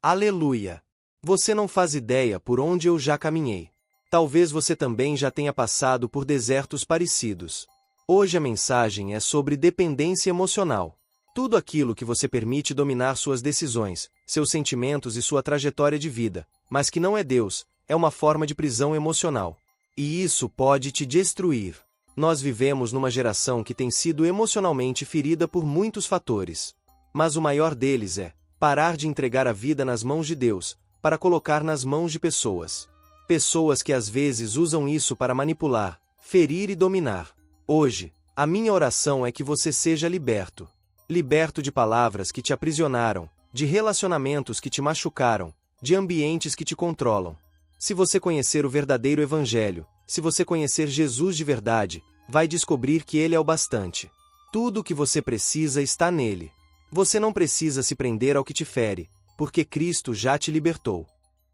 Aleluia! Você não faz ideia por onde eu já caminhei. Talvez você também já tenha passado por desertos parecidos. Hoje a mensagem é sobre dependência emocional. Tudo aquilo que você permite dominar suas decisões, seus sentimentos e sua trajetória de vida, mas que não é Deus, é uma forma de prisão emocional. E isso pode te destruir. Nós vivemos numa geração que tem sido emocionalmente ferida por muitos fatores. Mas o maior deles é parar de entregar a vida nas mãos de Deus, para colocar nas mãos de pessoas. Pessoas que às vezes usam isso para manipular, ferir e dominar. Hoje, a minha oração é que você seja liberto. Liberto de palavras que te aprisionaram, de relacionamentos que te machucaram, de ambientes que te controlam. Se você conhecer o verdadeiro Evangelho, se você conhecer Jesus de verdade, vai descobrir que Ele é o bastante. Tudo o que você precisa está nele. Você não precisa se prender ao que te fere, porque Cristo já te libertou.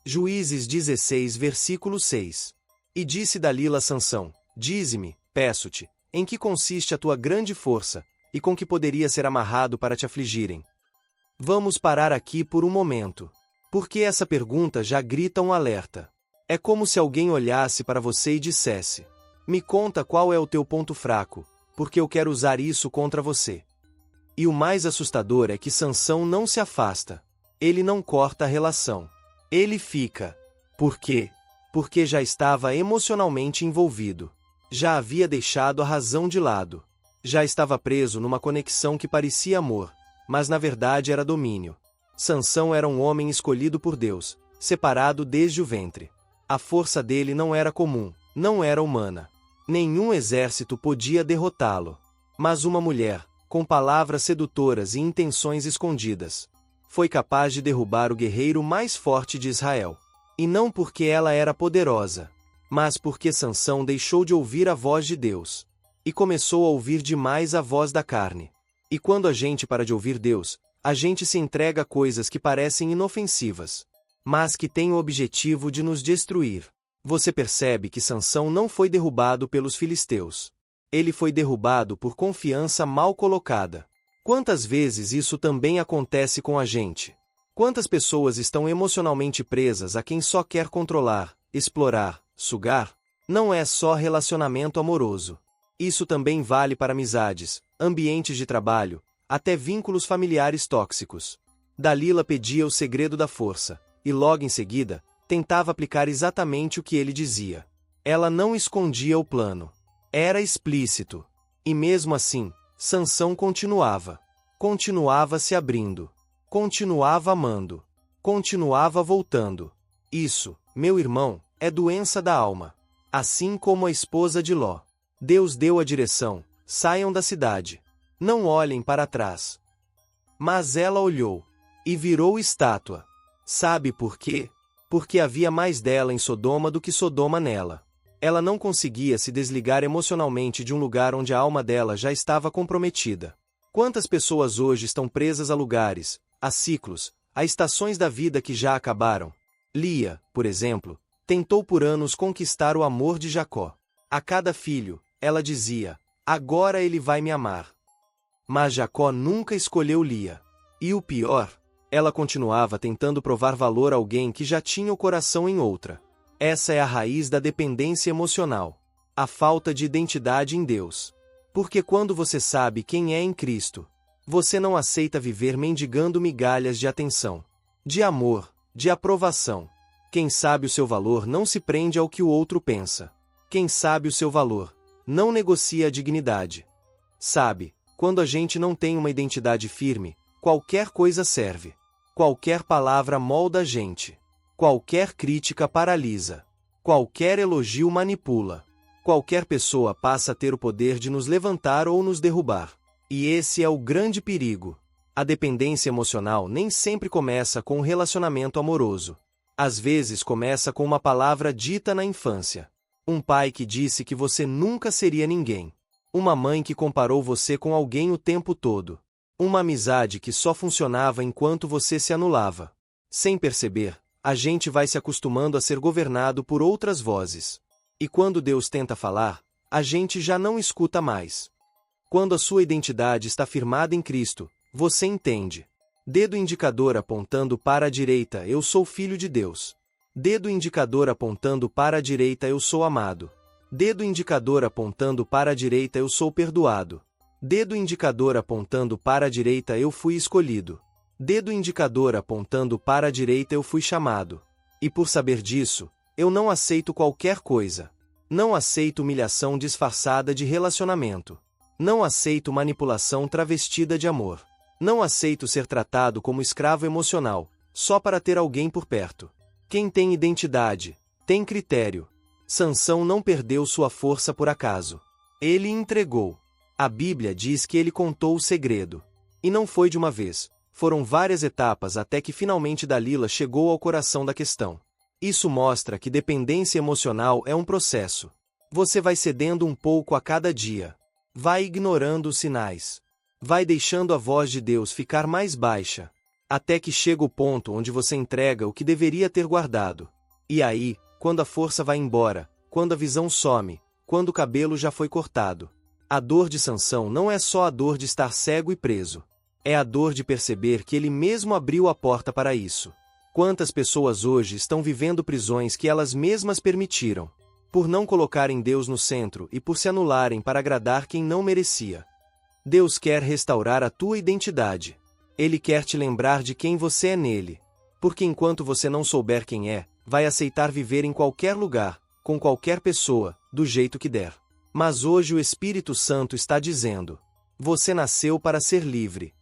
Juízes 16, versículo 6. E disse Dalila a Sansão: dize-me, peço-te, em que consiste a tua grande força, e com que poderia ser amarrado para te afligirem? Vamos parar aqui por um momento. Porque essa pergunta já grita um alerta. É como se alguém olhasse para você e dissesse: me conta qual é o teu ponto fraco, porque eu quero usar isso contra você. E o mais assustador é que Sansão não se afasta. Ele não corta a relação. Ele fica. Por quê? Porque já estava emocionalmente envolvido. Já havia deixado a razão de lado. Já estava preso numa conexão que parecia amor, mas na verdade era domínio. Sansão era um homem escolhido por Deus, separado desde o ventre. A força dele não era comum, não era humana. Nenhum exército podia derrotá-lo. Mas uma mulher, com palavras sedutoras e intenções escondidas, foi capaz de derrubar o guerreiro mais forte de Israel. E não porque ela era poderosa, mas porque Sansão deixou de ouvir a voz de Deus e começou a ouvir demais a voz da carne. E quando a gente para de ouvir Deus, a gente se entrega a coisas que parecem inofensivas, mas que têm o objetivo de nos destruir. Você percebe que Sansão não foi derrubado pelos filisteus. Ele foi derrubado por confiança mal colocada. Quantas vezes isso também acontece com a gente? Quantas pessoas estão emocionalmente presas a quem só quer controlar, explorar, sugar? Não é só relacionamento amoroso. Isso também vale para amizades, ambientes de trabalho, até vínculos familiares tóxicos. Dalila pedia o segredo da força, e logo em seguida, tentava aplicar exatamente o que ele dizia. Ela não escondia o plano. Era explícito. E mesmo assim, Sansão continuava. Continuava se abrindo. Continuava amando. Continuava voltando. Isso, meu irmão, é doença da alma. Assim como a esposa de Ló. Deus deu a direção: saiam da cidade. Não olhem para trás. Mas ela olhou. E virou estátua. Sabe por quê? Porque havia mais dela em Sodoma do que Sodoma nela. Ela não conseguia se desligar emocionalmente de um lugar onde a alma dela já estava comprometida. Quantas pessoas hoje estão presas a lugares, a ciclos, a estações da vida que já acabaram? Lia, por exemplo, tentou por anos conquistar o amor de Jacó. A cada filho, ela dizia: agora ele vai me amar. Mas Jacó nunca escolheu Lia. E o pior, ela continuava tentando provar valor a alguém que já tinha o coração em outra. Essa é a raiz da dependência emocional. A falta de identidade em Deus. Porque quando você sabe quem é em Cristo, você não aceita viver mendigando migalhas de atenção, de amor, de aprovação. Quem sabe o seu valor não se prende ao que o outro pensa. Quem sabe o seu valor não negocia a dignidade. Sabe, quando a gente não tem uma identidade firme, qualquer coisa serve. Qualquer palavra molda a gente. Qualquer crítica paralisa. Qualquer elogio manipula. Qualquer pessoa passa a ter o poder de nos levantar ou nos derrubar. E esse é o grande perigo. A dependência emocional nem sempre começa com um relacionamento amoroso. Às vezes começa com uma palavra dita na infância. Um pai que disse que você nunca seria ninguém. Uma mãe que comparou você com alguém o tempo todo. Uma amizade que só funcionava enquanto você se anulava. Sem perceber, a gente vai se acostumando a ser governado por outras vozes. E quando Deus tenta falar, a gente já não escuta mais. Quando a sua identidade está firmada em Cristo, você entende. Dedo indicador apontando para a direita, eu sou filho de Deus. Dedo indicador apontando para a direita, eu sou amado. Dedo indicador apontando para a direita, eu sou perdoado. Dedo indicador apontando para a direita, eu fui escolhido. Dedo indicador apontando para a direita, eu fui chamado. E por saber disso, eu não aceito qualquer coisa. Não aceito humilhação disfarçada de relacionamento. Não aceito manipulação travestida de amor. Não aceito ser tratado como escravo emocional, só para ter alguém por perto. Quem tem identidade, tem critério. Sansão não perdeu sua força por acaso. Ele entregou. A Bíblia diz que ele contou o segredo. E não foi de uma vez. Foram várias etapas até que finalmente Dalila chegou ao coração da questão. Isso mostra que dependência emocional é um processo. Você vai cedendo um pouco a cada dia. Vai ignorando os sinais. Vai deixando a voz de Deus ficar mais baixa, até que chega o ponto onde você entrega o que deveria ter guardado. E aí, quando a força vai embora, quando a visão some, quando o cabelo já foi cortado. A dor de Sansão não é só a dor de estar cego e preso. É a dor de perceber que ele mesmo abriu a porta para isso. Quantas pessoas hoje estão vivendo prisões que elas mesmas permitiram, por não colocarem Deus no centro e por se anularem para agradar quem não merecia. Deus quer restaurar a tua identidade. Ele quer te lembrar de quem você é nele. Porque enquanto você não souber quem é, vai aceitar viver em qualquer lugar, com qualquer pessoa, do jeito que der. Mas hoje o Espírito Santo está dizendo: você nasceu para ser livre.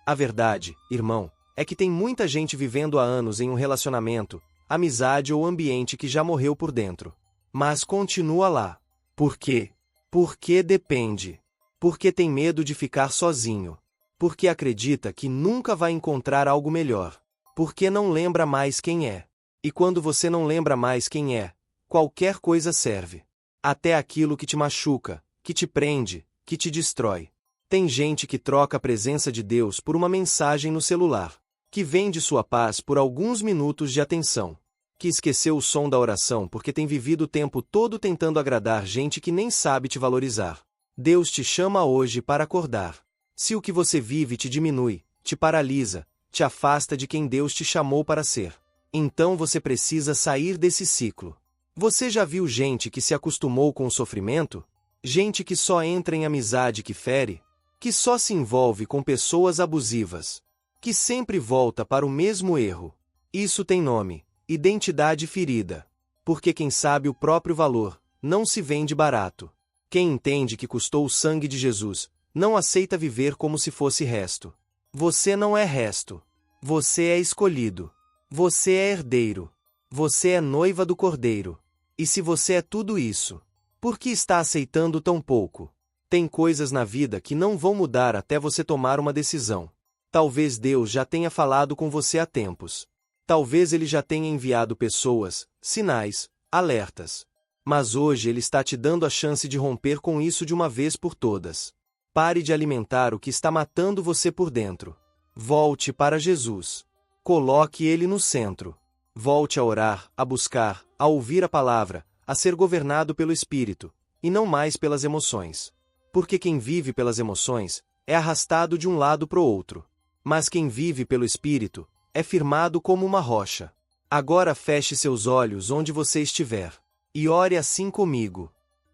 A verdade, irmão, é que tem muita gente vivendo há anos em um relacionamento, amizade ou ambiente que já morreu por dentro. Mas continua lá. Por quê? Porque depende. Porque tem medo de ficar sozinho. Porque acredita que nunca vai encontrar algo melhor. Porque não lembra mais quem é. E quando você não lembra mais quem é, qualquer coisa serve. Até aquilo que te machuca, que te prende, que te destrói. Tem gente que troca a presença de Deus por uma mensagem no celular. Que vende sua paz por alguns minutos de atenção. Que esqueceu o som da oração porque tem vivido o tempo todo tentando agradar gente que nem sabe te valorizar. Deus te chama hoje para acordar. Se o que você vive te diminui, te paralisa, te afasta de quem Deus te chamou para ser, então você precisa sair desse ciclo. Você já viu gente que se acostumou com o sofrimento? Gente que só entra em amizade que fere? Que só se envolve com pessoas abusivas? Que sempre volta para o mesmo erro? Isso tem nome: identidade ferida. Porque quem sabe o próprio valor, não se vende barato. Quem entende que custou o sangue de Jesus, não aceita viver como se fosse resto. Você não é resto. Você é escolhido. Você é herdeiro. Você é noiva do Cordeiro. E se você é tudo isso, por que está aceitando tão pouco? Tem coisas na vida que não vão mudar até você tomar uma decisão. Talvez Deus já tenha falado com você há tempos. Talvez Ele já tenha enviado pessoas, sinais, alertas. Mas hoje Ele está te dando a chance de romper com isso de uma vez por todas. Pare de alimentar o que está matando você por dentro. Volte para Jesus. Coloque Ele no centro. Volte a orar, a buscar, a ouvir a palavra, a ser governado pelo Espírito, e não mais pelas emoções. Porque quem vive pelas emoções é arrastado de um lado para o outro. Mas quem vive pelo Espírito é firmado como uma rocha. Agora feche seus olhos onde você estiver. E ore assim comigo.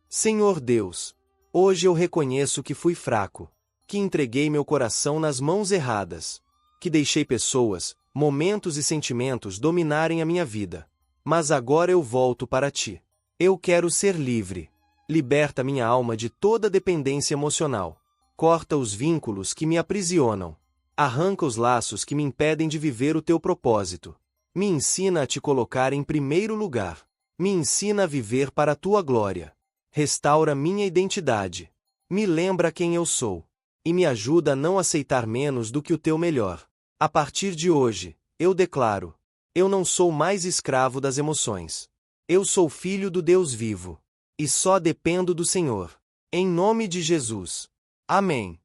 Senhor Deus, hoje eu reconheço que fui fraco, que entreguei meu coração nas mãos erradas, que deixei pessoas, momentos e sentimentos dominarem a minha vida. Mas agora eu volto para Ti. Eu quero ser livre. Liberta minha alma de toda dependência emocional. Corta os vínculos que me aprisionam. Arranca os laços que me impedem de viver o Teu propósito. Me ensina a Te colocar em primeiro lugar. Me ensina a viver para a Tua glória. Restaura minha identidade. Me lembra quem eu sou. E me ajuda a não aceitar menos do que o Teu melhor. A partir de hoje, eu declaro: eu não sou mais escravo das emoções. Eu sou filho do Deus vivo. E só dependo do Senhor. Em nome de Jesus. Amém.